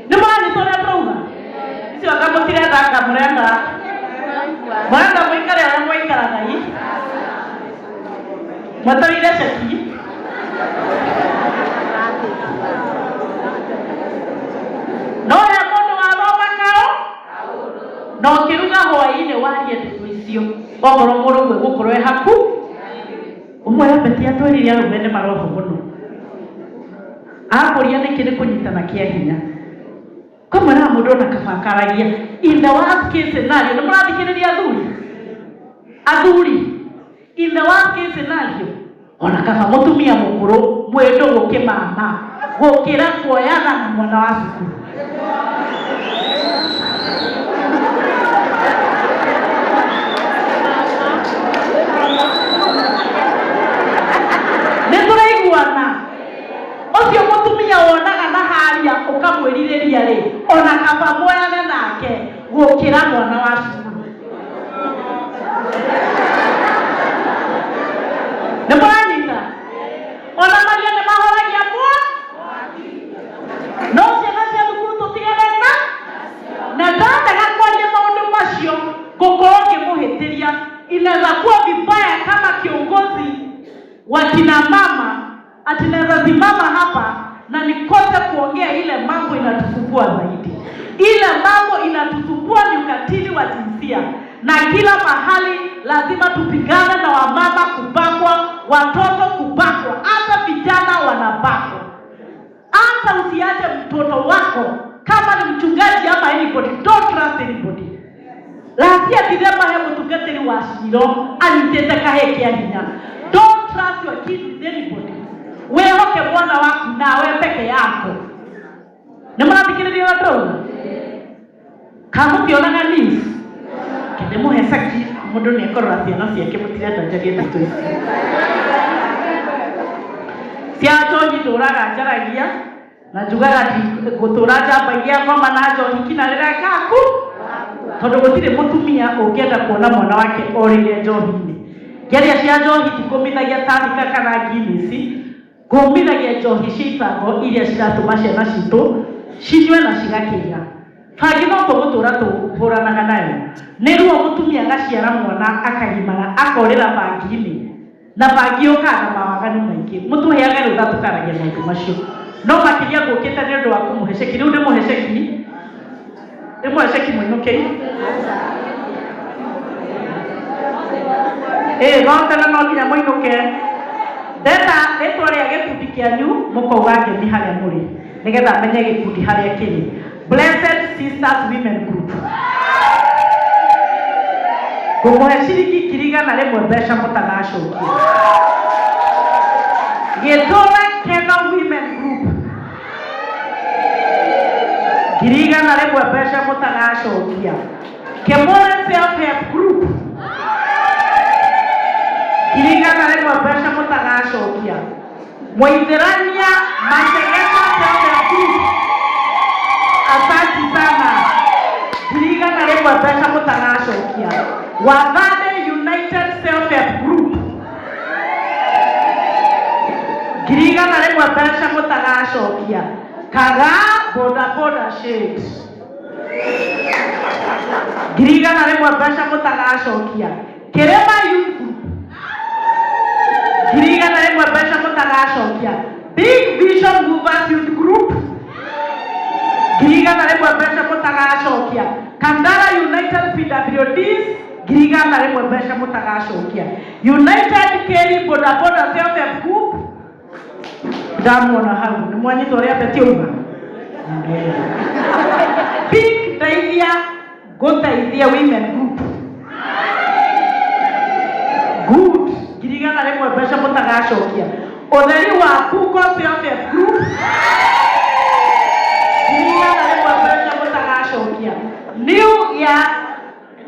Ni maana nitoa trauma. Sio kama kile ataka mrenda. Mwana mwikale na mwikala na hii. Mataile shaki. No ya mondo wa baba kao. No kiruga hoaine walie tuisio. Ogoromoro gwe gukoroe haku. Umwe yapeti atwiri ya rubene maroho muno. Akoria ne kile kunyitana kia hinya. Kama na mundu na kabakaragia in the worst case scenario no murathikiriria athuri in the worst case scenario ona kaba mutumia mukuru mwendo gukimama gukira kuoyana na mwana wa cukuru. Nituraiguana ocio mutumia wonaga na haria ukamwiriria ri ona kaba moyane nake gukira mwana wa cukuru. Nĩmũranyita ona maria nĩmahoragia no ciana cia thukuru tũtigane na ndatega kwaria maũndũ macio ngũkorwo ngĩmũhĩtĩria. Inaweza kuwa vibaya kama kiongozi wa kina mama ati naweza simama hapa na nikose kuongea ile mambo inatusumbua zaidi. Ile mambo inatusumbua ni ukatili wa jinsia, na kila mahali lazima tupigane na wamama kubakwa, watoto kubakwa, hata vijana wanabakwa. Hata usiache mtoto wako kama ni mchungaji ama anybody, don't trust anybody. Lazia kidema hemu tuketeli wa shiro anitete kaheke ya hinya. Don't trust your kids with anybody. Wehoke mwana wako na wewe peke yako. Nĩmũrathikĩrĩria watoto? Kama ukionaga news kende muhesaki mundu ni akorora ciana ciake mutirenda njarie ndeto ici. Ciatonyi nduraga njaragia na njugaga gutura njambagia ngoma na njohi kina rĩrĩa gaku tondu gutire mutumia ungienda kuona mwana wake orĩire njohi-inĩ. Ngeria cia njohi tikumithagia tandika kana Guinness, kumithagia njohi cia ibango iria ciratũma ciana citũ cinywe na cigakĩra. Bangi no tũgũtũra tũhũranaga nayo. Nĩruo mutumia agaciara mwana akagimara akorĩra bangi-inĩ na bangi ũkaga mawaganu maingĩ. Mũtũheaga rũtha tũkaragia maũndũ macio. No makĩria ngũkĩte nĩ ũndũ wa kũmũheceki. Rĩu ndĩmũheceki. Ndĩmũheceki mũinũkei. Gotena no nginya mũinũke. Ndeta rĩtwa rĩa gĩkundi kĩanyu mũkauga ngemi harĩa mũrĩ nĩgetha menye gĩkundi harĩa kĩrĩ. Blessed Sisters Women Group. Ngũmũhe ciringi 100 mbeca mũtagacokia. Gĩtũra Keno Women Group. 100 mbeca mũtagacokia. Kemore Self Help Group. 100 mbeca mũtagacokia. Mwaithĩrania Mategeta Self Help Group. Asante sana. 100 mbeca mũtagacokia. Wathane United Self Help Group. 100 mbeca mũtagacokia. Kaga Boda Boda Shades. 100 mbeca mũtagacokia. Kerema Youth Group. 100 mbeca mũtagacokia. Big Vision Movers Youth Group. 100 mbeca mũtagacokia. Kandara United PWDs. 100 mbeca mũtagacokia. United Kerry Boda Boda Self Help Group. Ndamwona hau nĩ mwanyitwo ũrĩa Betty Ouma. Big Daithia Gũteithia Women Group. Good. 100 mbeca mũtagacokia. Ũtheri wa Kuko Self Help Group. 100 mbeca mũtagacokia.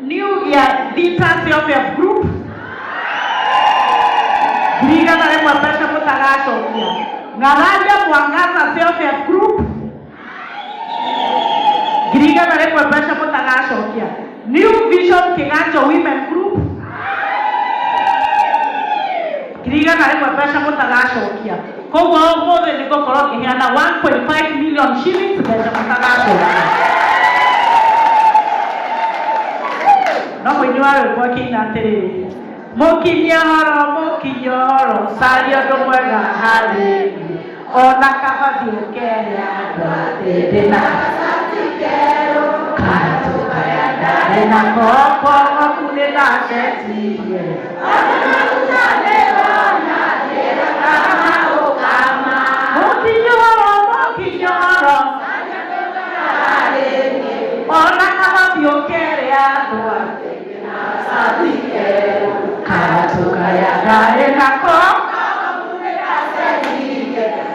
New Year Vita Self Help Group. Giriga na remwa pesa mutagacokia. Ng'araria Mwangaza Self-Help Group. Giriga na remwa pesa mutagacokia. New Vision Kiganjo Women Group. Giriga na remwa pesa mutagacokia. Koguo mothe nigukorwo ngiheana 1.5 million shillings mbeca mutagacokia. No mũini wa rwĩmbo akĩina atĩrĩrĩ, mũkinyia horo caria ũndũ mwega harĩ niĩ, ona kaba thiũkere andũ atĩndĩ na katũ kaya ndarĩ nako kogoku nĩndacetirie mũkinyia horo ona kaba thiũkere andũ Katukaya gare nako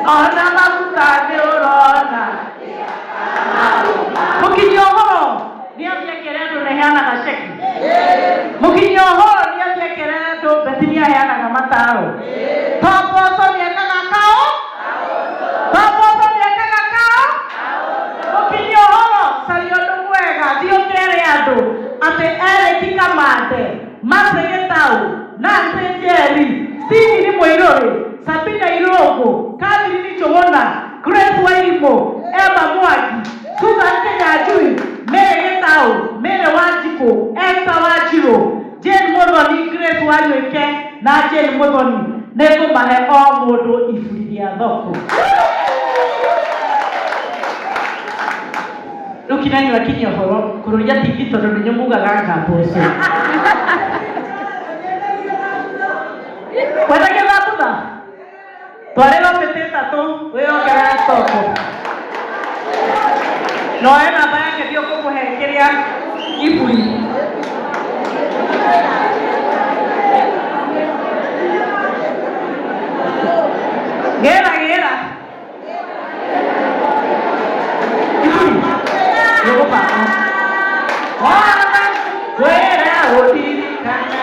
ona mafuta neurona mukinyohoro niamyekerendo neheana gaceki mukinyohoro niamyekerendo betinia heana gamataro paposo niekaga kao mukinyohoro sariondo mwega thiokere andu ate erekika mande Masegetau, Nante Jerry, Steve ni Moirori, Sabina Irogo, Kadi ni Chowona, Grace Waimo, Emma Mwagi, Susan Kenyajui, Megetau, Mere Wajiko, Esther Wajiro, Jane Modoni, Grace Wayoike, na Jane Modoni, Nego Mahe Omodo Ifuridia Dhoko. Lukinani wakini ohoro, kurudia tikito ndio muga ganga boso. Kwenda kĩratũtha twarĩra mĩtĩ ĩtatũ wĩongerere stoko no namba yake ndio kũmũhe kĩrĩa iburi gĩra iburi nĩgũbaka wana kwĩra ũririkane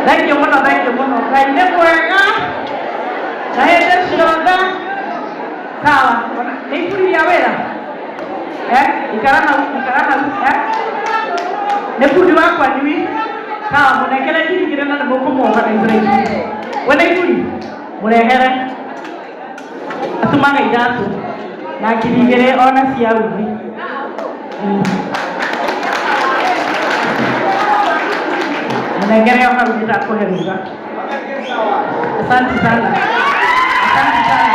Thank you, mono. Kaine mwega. Naende cionda. Sawa. Nĩikuria wĩra. Ikara hau. Nĩ bundi wakwa nyui. Sawa, mũnengere ngirigire na nĩmũkũmoha na igũrũ ici. We nĩ iguri. Mũrehere. Atumaga iratũ. Na ngirigire ona cia uthi. Nengelea kama nitakoheruka. Asante sana. Asante sana.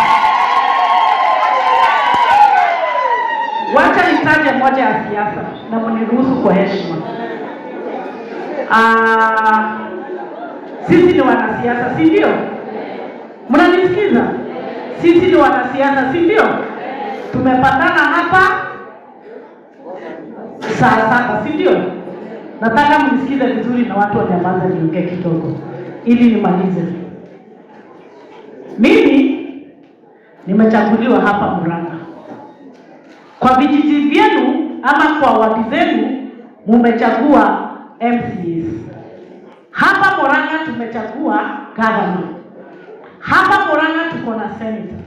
Wacha nitaje moja ya siasa na mniruhusu kwa heshima. Sisi ni wanasiasa, si ndio? Mnanisikiza? Sisi ni wanasiasa, si ndio? Tumepatana hapa saa 7, si ndio? Nataka mnisikize vizuri na watu wanyamaza niongee kidogo ili nimalize. Mimi nimechaguliwa hapa Murang'a. Kwa vijiji vyenu ama kwa wadi zenu mmechagua MCAs. Hapa Murang'a tumechagua governor. Hapa Murang'a tuko na senator.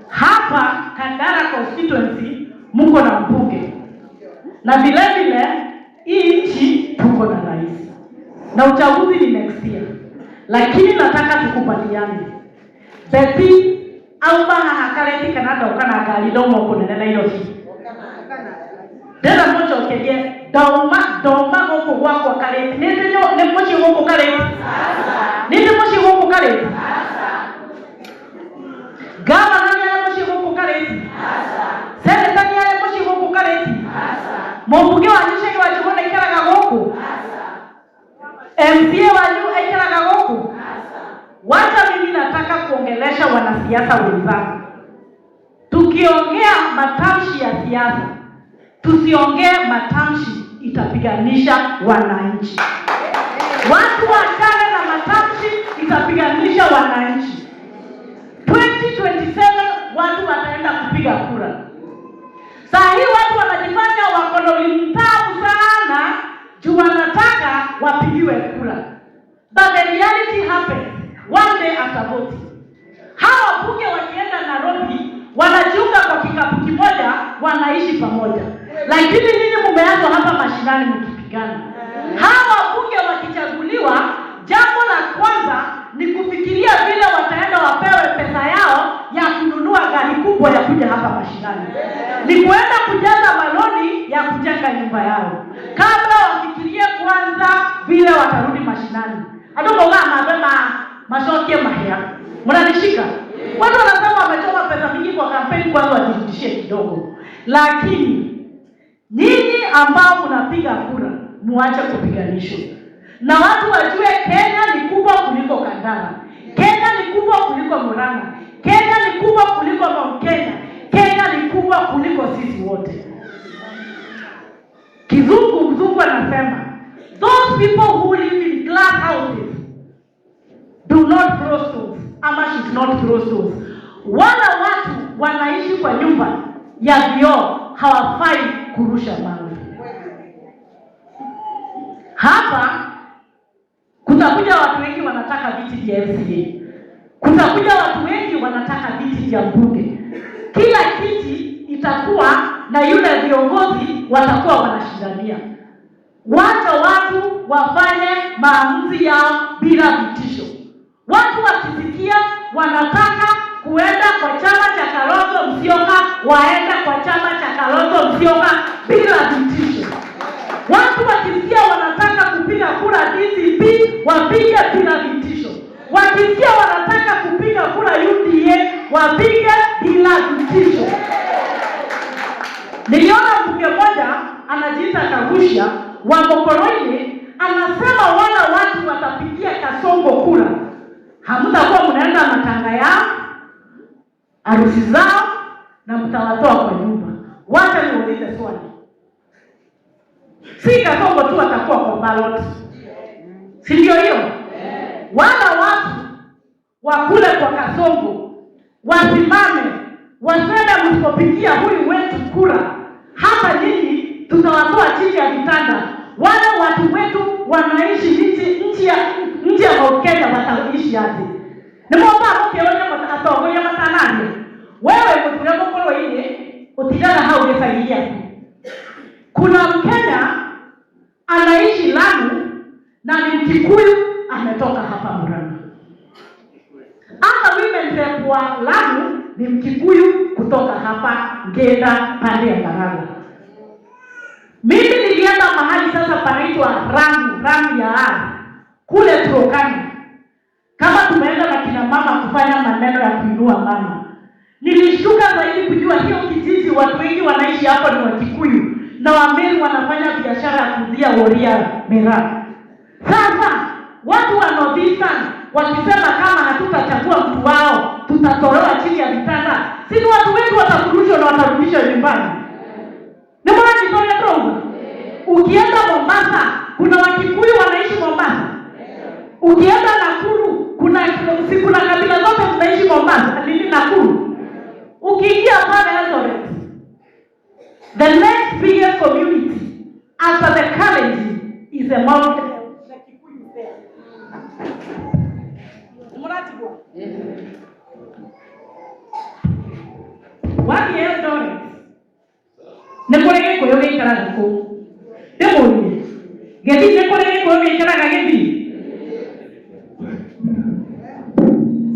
Hapa Kandara constituency mko na mbunge. Na vile vile hii nchi tuko na rais. Na uchaguzi ni next year. Lakini nataka tukubaliane. Beti au bana hakaleti Canada ukana gali domo kunenena hilo si. Dela mocho keje doma goko gwako kaleti. Ne mochi goko kaleti. Nende mochi goko kaleti. Gama nani ya mochi goko kaleti. Sele tani ya mochi goko kaleti. Mbunge wa nchi wa chukona ikala goko. MCA wa nyu ikala goko. Wacha mimi nataka kuongelesha wanasiasa wenzangu. Tukiongea matamshi ya siasa, tusiongee matamshi itapiganisha wananchi. Watu wachane na matamshi itapiganisha wananchi. 2027 watu wataenda kupiga kura. Saa hii watu wanajifanya wako mtamu sana juu wanataka wapigiwe kura. But the reality happens one day after voting. Hawa bunge wakienda Nairobi wanajiunga kwa kikapu kimoja, wanaishi pamoja. Lakini ninyi mumeanza hapa mashinani mkipigana. Hawa bunge wakichaguliwa, jambo la kwanza ni kufikiria vile wataenda wapewe pesa yao ya kununua gari kubwa ya kuja hapa mashinani. Ni kuenda kujaza maloni ya kujenga nyumba yao. Kabla wafikirie kwanza vile watarudi mashinani. Adomo mapema mashokie mahia. Mnanishika? Watu wanasema wamechoma pesa mingi kwa kampeni, kwanza wajirudishie kidogo. Lakini nyinyi ambao mnapiga kura, muache kupiganisha. Na watu wajue Kenya ni kubwa kuliko Kandara. Kenya ni kubwa kuliko Murang'a. Kenya ni kubwa kuliko Mount Kenya. Kenya ni kubwa kuliko sisi wote. Mzungu anasema, those people who live in glass houses do not throw stones, ama should not throw stones. Wala watu wanaishi kwa nyumba ya vioo hawafai kurusha mawe. Hapa kutakuja watu wengi wanataka viti vya MCA. Kutakuja watu wengi wanataka viti vya mbunge. Kila kiti itakuwa na yule viongozi watakuwa wanashindania. Wacha watu wafanye maamuzi yao bila vitisho. Watu wakisikia wanataka kuenda kwa chama cha Kalonzo Musyoka, waenda kwa chama cha Kalonzo Musyoka bila vitisho. Watu wakisikia wanataka kupiga kura DCP, wapige bila vitisho. Wakisikia wanataka kupiga kura UDA, wapige bila vitisho. Niliona mbunge mmoja anajiita Kagusha wa Mokoroini, anasema wala watu watapigia Kasongo kura, hamtakuwa mnaenda matanga yao, harusi zao, na mtawatoa kwa nyumba. Wacha niulize swali. Si Kasongo tu atakuwa kwa ballot. Si ndio hiyo? Wala watu wakule kwa Kasongo, wasimame, waseme msipopigia huyu wetu kura, hapa nyinyi tutawatoa chini ya vitanda. Wale watu wetu wanaishi nchi ya Kenya wataishi aje? Nimomba ukiona mtakatogo ya matanani. Wewe mtu kwa ile utidana hao ungefanyia. Kuna Mkenya anaishi Lamu na ni Mkikuyu ametoka hapa Murang'a. Hata women rep wa Lamu ni Mkikuyu kutoka hapa Ngenda pande ya Murang'a. Mimi nilienda mahali sasa panaitwa rangi ya ardhi. kule Turkana, kama tumeenda na kina mama kufanya maneno ya kuinua mama, nilishtuka zaidi kujua hiyo kijiji watu wengi wanaishi hapo ni Wakikuyu na Wameru wanafanya biashara ya kuuzia woria miraa. Sasa watu wa Northeastern wakisema kama hatutachagua mtu wao tutatolewa chini ya vitanda, si watu wetu watafurushwa na watarudishwa nyumbani? Ni mbona Victoria Drouga? Ukienda Mombasa kuna Wakikuyu wanaishi Mombasa. Ukienda Nakuru kuna kabila zote zinaishi Mombasa, nini Nakuru. Ukiingia pale Eldoret, the next biggest community after the Kalenjin is the mountain. Wadi Eldoret nekore ko yoge karaga ko demoni gedi nekore ko yoge karaga gedi.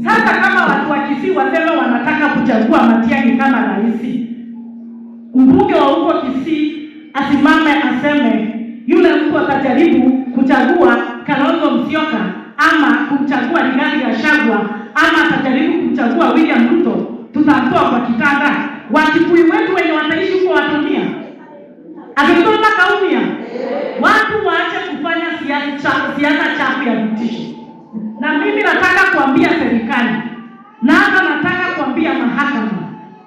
Sasa kama watu wa Kisii wasema wanataka kuchagua Matiang'i kama rais, mbunge wa huko Kisii asimame aseme yule mtu atajaribu kuchagua Kalonzo Musyoka ama kumchagua Rigathi Gachagua ama atajaribu kumchagua William Ruto, tutamtoa kwa kitanda. Wakikuyu wetu wenye wataishi huko watumia akitoka kaumia. Watu waache kufanya siasa chafu ya vitisho. Na mimi nataka kuambia serikali na hata nataka kuambia mahakama,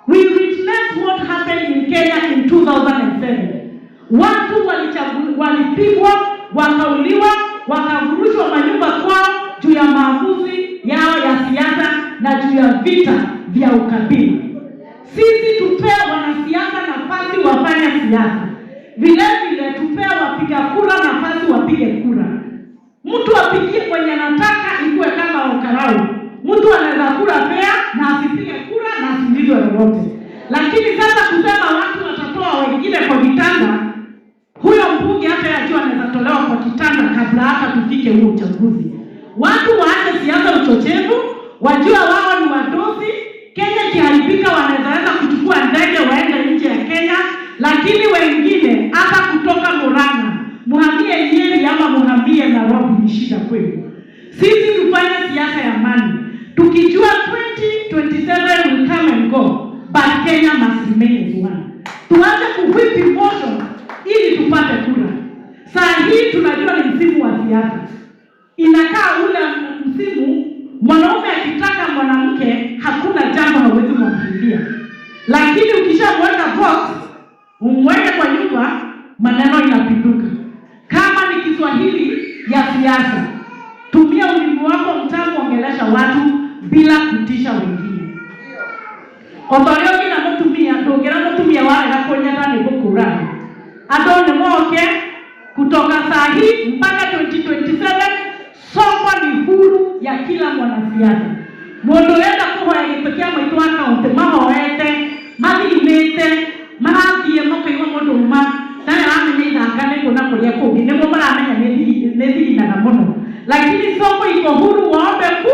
we witnessed what happened in Kenya in 2007. Watu walipigwa, wakauliwa, wakavurushwa manyumba kwao juu ya maamuzi yao ya siasa na juu ya vita vya ukabila. Sisi tupea wanasiasa nafasi wafanye siasa, vile vile tupea wapiga kura nafasi wapige kura. Mtu apigie kwenye anataka ikuwe kama Okarau. Mtu anaweza kura pea na asipige kura na asilizwe lolote. Lakini sasa kusema watu watatoa wengine kwa vitanda, huyo mbunge hata yajua anaweza tolewa kwa kitanda kabla hata tufike huo uchaguzi. Watu waache siasa uchochevu, wajua wao ni wadosi. Kenya kiharibika wanaweza kuchukua ndege waende nje ya Kenya, lakini wengine hata kutoka Murang'a, muhamie Nyeri ama muhamie Nairobi ni shida kwenu. Sisi tufanye siasa ya amani, tukijua 2027 will come and go, but Kenya must remain as one. Tuanze kuwhip emotion ili tupate kura. Saa hii tunajua ni msimu wa siasa. Inakaa ule msimu mwanaume akitaka mwanamke hakuna jambo hawezi kumwambia. Lakini ukishamweka box, umweke kwa nyumba, maneno inapinduka. Kama ni Kiswahili ya siasa, tumia ulimi wako mtamu ongelesha watu bila kutisha wengine. Otorio kina mtumia, ndongera mtumia wale nakonyana ni gukura. Adone moke kutoka saa hii mpaka 2027 soko ni huru ya kila mwanasiasa. Mundu yenda kuhoya gitokia mwitu wa kaunti mahoete, mathimite, marathie mokaiwa mundu ma. Taya amenye ithangane kuna kuria kungi niguo maramenya nethiginaga muno. Lakini soko iko huru waombe ku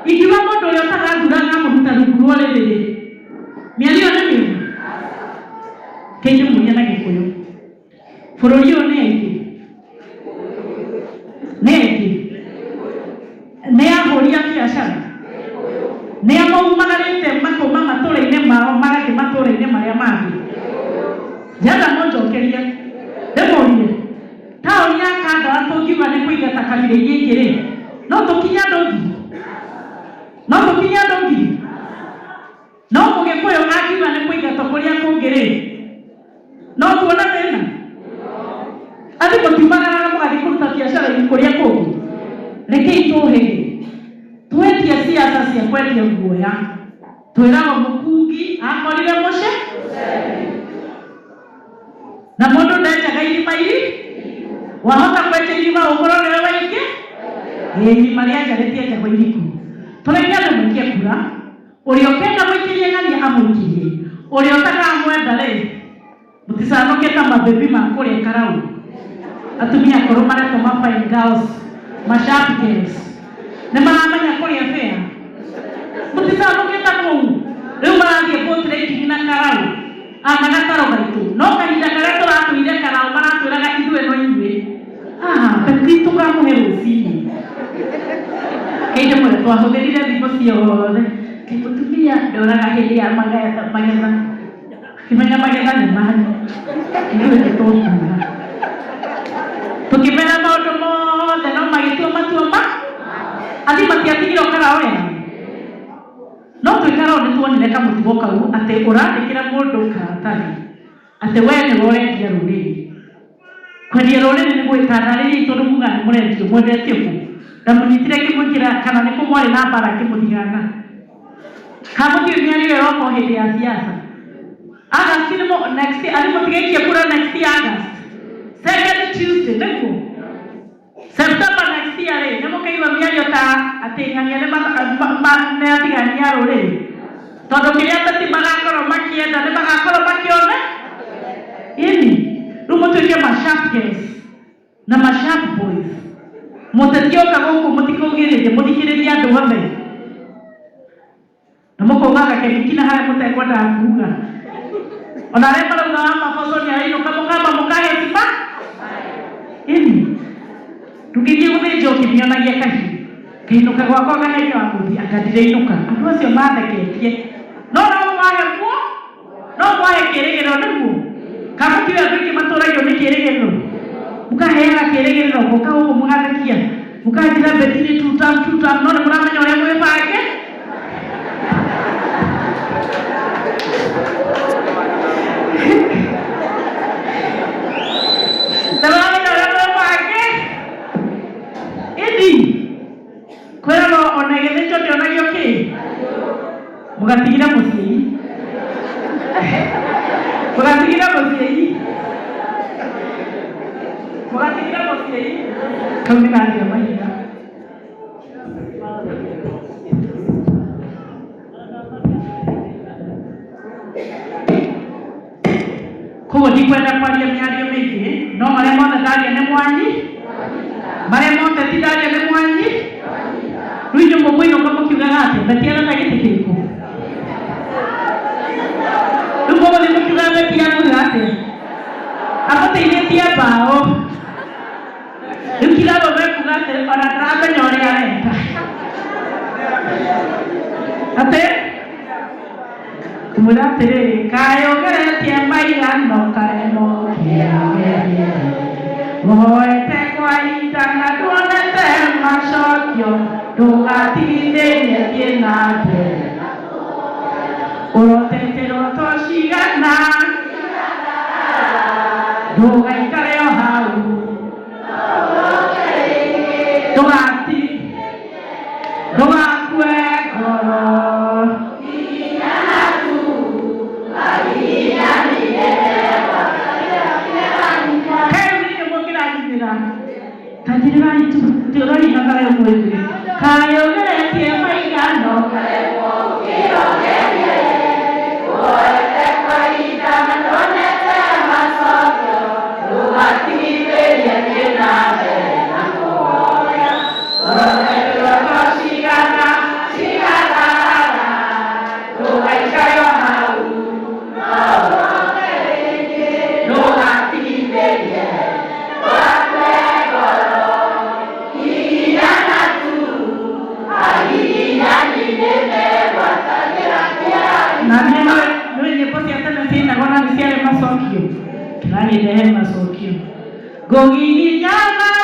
ikiwa mundu uria utagathuraga muruta rungu rũrĩrĩ. Mĩario nĩ mĩega. Kĩndũ mũnya na Gĩkũyũ. Bũrũri ũyũ nĩ ĩngĩ. Nĩ ahũria biacara. Nĩ amaumagarĩte makoma matũũra-inĩ mao magathiĩ matũũra-inĩ marĩa mangĩ. Jana monjokeria. Ndĩmũrie. Taũni ya Kandara tũngiuga nĩ kũingata kabira iria ingĩ rĩ, no tũkinya ndũngi. No tũkinya ndũngi. No Mũgĩkũyũ akiuga nĩ kũingata kũrĩa kũngĩ rĩ, no tuona thĩna. Athi mũtiumagaraga mũgathiĩ kũruta biacara-inĩ kũrĩa kũngĩ. Rekei tũhĩge. Twendie siasa cia kwendia guoya. Twĩragwo mũkungi akorire mũce. Na mũndũ ndenjaga irima iri. Wahota kwenja irima ũkorwo nĩwe waingĩ. Irima rĩanjarĩtie njagwo iriku. Tũreke andũ maikie kura. Ũrĩa ũkenda gwĩkĩria ng'ania amũikirie. Ũrĩa ũtakamwenda rĩ, mũticanũke ta mabebi ma kũrĩa Karau. Atumia akũrũ maretwo fine girls, sharp girls. Nĩ maramenya kũrĩa fair. Mũticanũke ta kũu. Rĩu marathiĩ portrait na Karau. Anagataro gaitũ. No kahinda karĩa tũratũire Karau maratwĩraga ithuĩ no ithuĩ. Petri tũkamũhe rũcinĩ. Kaide mwe twahũthĩrire thikũ ciothe kĩmũtumia ndoraga hĩndĩ ya magetha kimenya magetha nĩ mani nĩwĩke tũkuga tũkĩmenya maũndũ mothe no magĩtua matua athi matiatigire ũkara wega no twĩkara nĩ tuonire kamũtugo kau atĩ ũrandĩkĩra mũndũ karatathi atĩ we nĩ ũrendia rũrĩrĩ kwendia rũrĩrĩ nĩ gwĩtandarĩria tondũ muga nĩ mũrendio mwendetie kũ ndamũnyitire kĩmũkĩra kana nĩ kũmwarĩ na mbara kĩmũthigana kamũkiumia nĩyo yoko hĩndĩ ya siasa August next alimũtigaikie kura next August second Tuesday nĩguo September next year nĩ mũkaigua mĩario ta atĩ ng'ania nĩ matigania rũrĩrĩ tondũ kĩrĩa atati magakorwo makĩenda nĩ magakorwo makĩona ini rĩu mũtuĩke ma-sharp girls na ma-sharp boys mũtetioka gũkũ mũtikũgĩrĩrie mũthikĩrĩria andũ othe na mũkaugaga kemikina harĩa mũtekwenda kuga ona arĩa marauga wa maboco nĩ arainũka mũkamba mũkahĩtima ini tũngĩthiĩ gũthĩnja ũkĩmĩonagia kahiũ kĩinũka gwakwa gahenya wa mũthi angadirĩinũka andũ acio matheketie no wahemwo no mwahe kĩrĩgĩrĩro nĩguo kamũkĩoya andũ aingĩ matũragio nĩ kĩrĩgĩrĩro mũkaheaga kĩrĩgĩrĩro mũka gũkũ mũgathekia mũkanjĩra mbetini tutam no nĩ mũramenya ũrĩa mwĩbange Taramenya ũrĩa mwĩbange ĩndi kwĩrwo ona gĩthĩnjo ndĩonagio kĩ mũgatigĩra mũciĩ kau nĩ gathia mahiga koguo ndikwenda kwaria mĩario mĩingĩ no marĩa mothe ndaria nĩ mwanyi marĩa mothe ti ndaria nĩ mwanyi rĩu inyuĩ mũkũinũka mũkiugaga atĩ mbetiarana gĩtĩ kĩrĩkũ rĩu mũgũthiĩ mũkiugaga mbetianuga atĩ amũteithĩtie mbaũ rĩu kiraro mekuga atĩ ona ndaramenya ũrĩa areka atĩ kumwĩra atĩrĩrĩ kayũgeretie maigano kareno kĩagerie woete kwa ihinda na nduonete macokio ndũgatigithĩrie thiĩ na mbere ũrotete roto cigana ndũgaikare o hau ndũgakue ngoro tajirirai tu tioroi nagara mwezi kayogere maigano karemo kirogere woete kwaida ndonete masokyo rugatigithĩrie thiĩ na mbere na kũhoya ũrotete cigana ndũgaikare o hau ndũgatigithĩrie Nani dehe masokio. Gogi nyama